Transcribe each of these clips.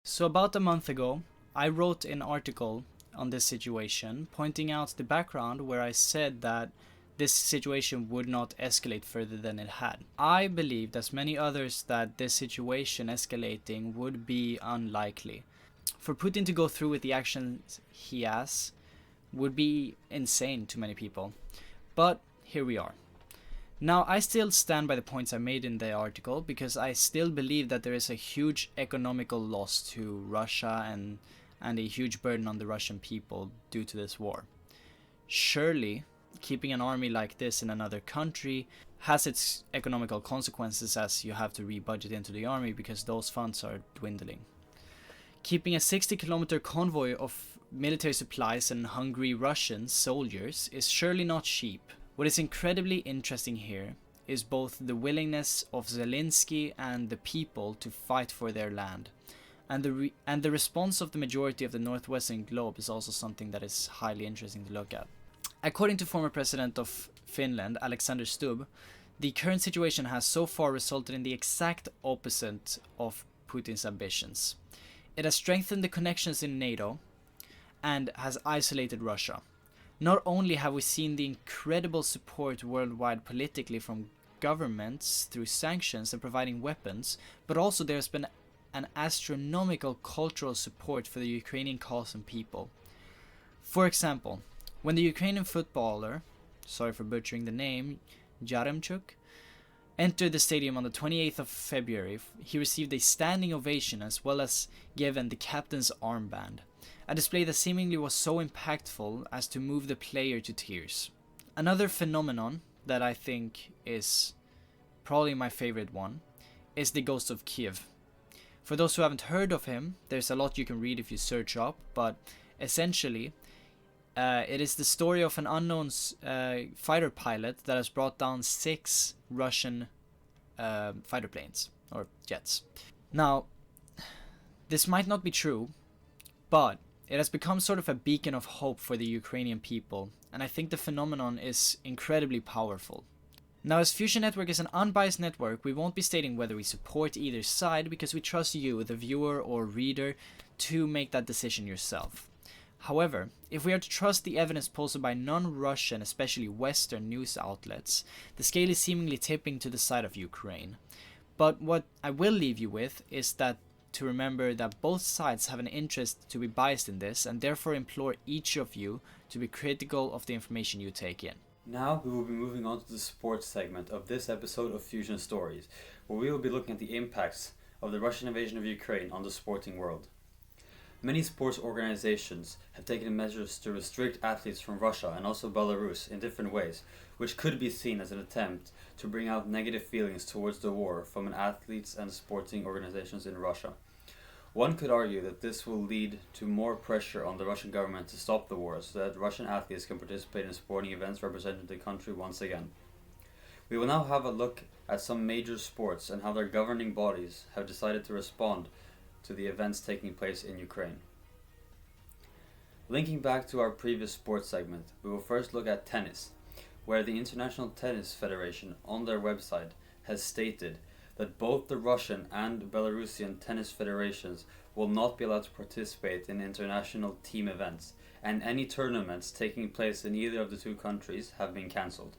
So about a month ago, I wrote an article on this situation, pointing out the background where I said that this situation would not escalate further than it had. I believed, as many others, that this situation escalating would be unlikely. For Putin to go through with the actions he has would be insane to many people. But here we are. Now, I still stand by the points I made in the article because I still believe that there is a huge economical loss to Russia and a huge burden on the Russian people due to this war. Surely, keeping an army like this in another country has its economical consequences, as you have to re-budget into the army because those funds are dwindling. Keeping a 60-kilometer convoy of military supplies and hungry Russian soldiers is surely not cheap. What is incredibly interesting here is both the willingness of Zelensky and the people to fight for their land. And the response of the majority of the northwestern globe is also something that is highly interesting to look at. According to former president of Finland, Alexander Stubb, the current situation has so far resulted in the exact opposite of Putin's ambitions. It has strengthened the connections in NATO and has isolated Russia. Not only have we seen the incredible support worldwide politically from governments through sanctions and providing weapons, but also there's been an astronomical cultural support for the Ukrainian cause and people. For example, when the Ukrainian footballer, sorry for butchering the name, Yaremchuk, entered the stadium on the 28th of February, he received a standing ovation as well as given the captain's armband. A display that seemingly was so impactful as to move the player to tears. Another phenomenon that I think is probably my favorite one is the Ghost of Kiev. For those who haven't heard of him, there's a lot you can read if you search up, but essentially it is the story of an unknown fighter pilot that has brought down 6 Russian fighter planes, or jets. Now, this might not be true, but it has become sort of a beacon of hope for the Ukrainian people, and I think the phenomenon is incredibly powerful. Now, as Fusion Network is an unbiased network, we won't be stating whether we support either side because we trust you, the viewer or reader, to make that decision yourself. However, if we are to trust the evidence posted by non-Russian, especially Western news outlets, the scale is seemingly tipping to the side of Ukraine. But what I will leave you with is that to remember that both sides have an interest to be biased in this, and therefore implore each of you to be critical of the information you take in. Now we will be moving on to the sports segment of this episode of Fusion Stories, where we will be looking at the impacts of the Russian invasion of Ukraine on the sporting world. Many sports organizations have taken measures to restrict athletes from Russia and also Belarus in different ways, which could be seen as an attempt to bring out negative feelings towards the war from athletes and sporting organizations in Russia. One could argue that this will lead to more pressure on the Russian government to stop the war so that Russian athletes can participate in sporting events representing the country once again. We will now have a look at some major sports and how their governing bodies have decided to respond to the events taking place in Ukraine. Linking back to our previous sports segment, we will first look at tennis, where the International Tennis Federation on their website has stated that both the Russian and Belarusian tennis federations will not be allowed to participate in international team events, and any tournaments taking place in either of the two countries have been cancelled.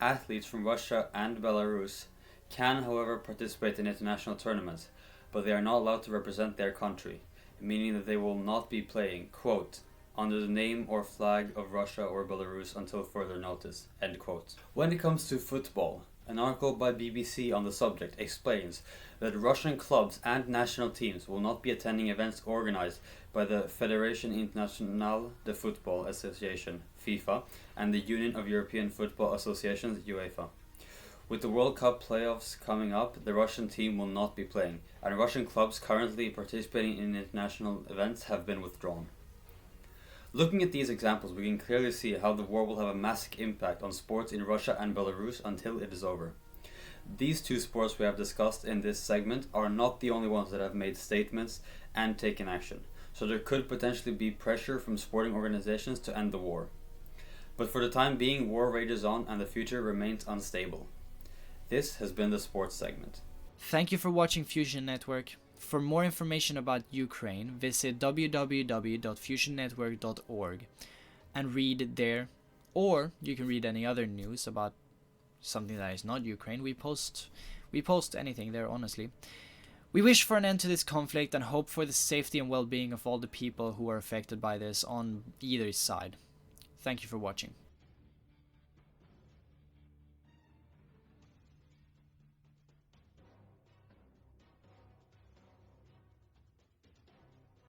Athletes from Russia and Belarus can, however, participate in international tournaments, but they are not allowed to represent their country, meaning that they will not be playing, quote, under the name or flag of Russia or Belarus until further notice, end quote. When it comes to football, an article by BBC on the subject explains that Russian clubs and national teams will not be attending events organized by the Fédération Internationale de Football Association, FIFA, and the Union of European Football Associations, UEFA. With the World Cup playoffs coming up, the Russian team will not be playing, and Russian clubs currently participating in international events have been withdrawn. Looking at these examples, we can clearly see how the war will have a massive impact on sports in Russia and Belarus until it is over. These two sports we have discussed in this segment are not the only ones that have made statements and taken action, so there could potentially be pressure from sporting organizations to end the war. But for the time being, war rages on and the future remains unstable. This has been the sports segment. Thank you for watching Fusion Network. For more information about Ukraine, visit www.fusionnetwork.org and read there, or you can read any other news about something that is not Ukraine. We post anything there, honestly. We wish for an end to this conflict and hope for the safety and well-being of all the people who are affected by this on either side. Thank you for watching.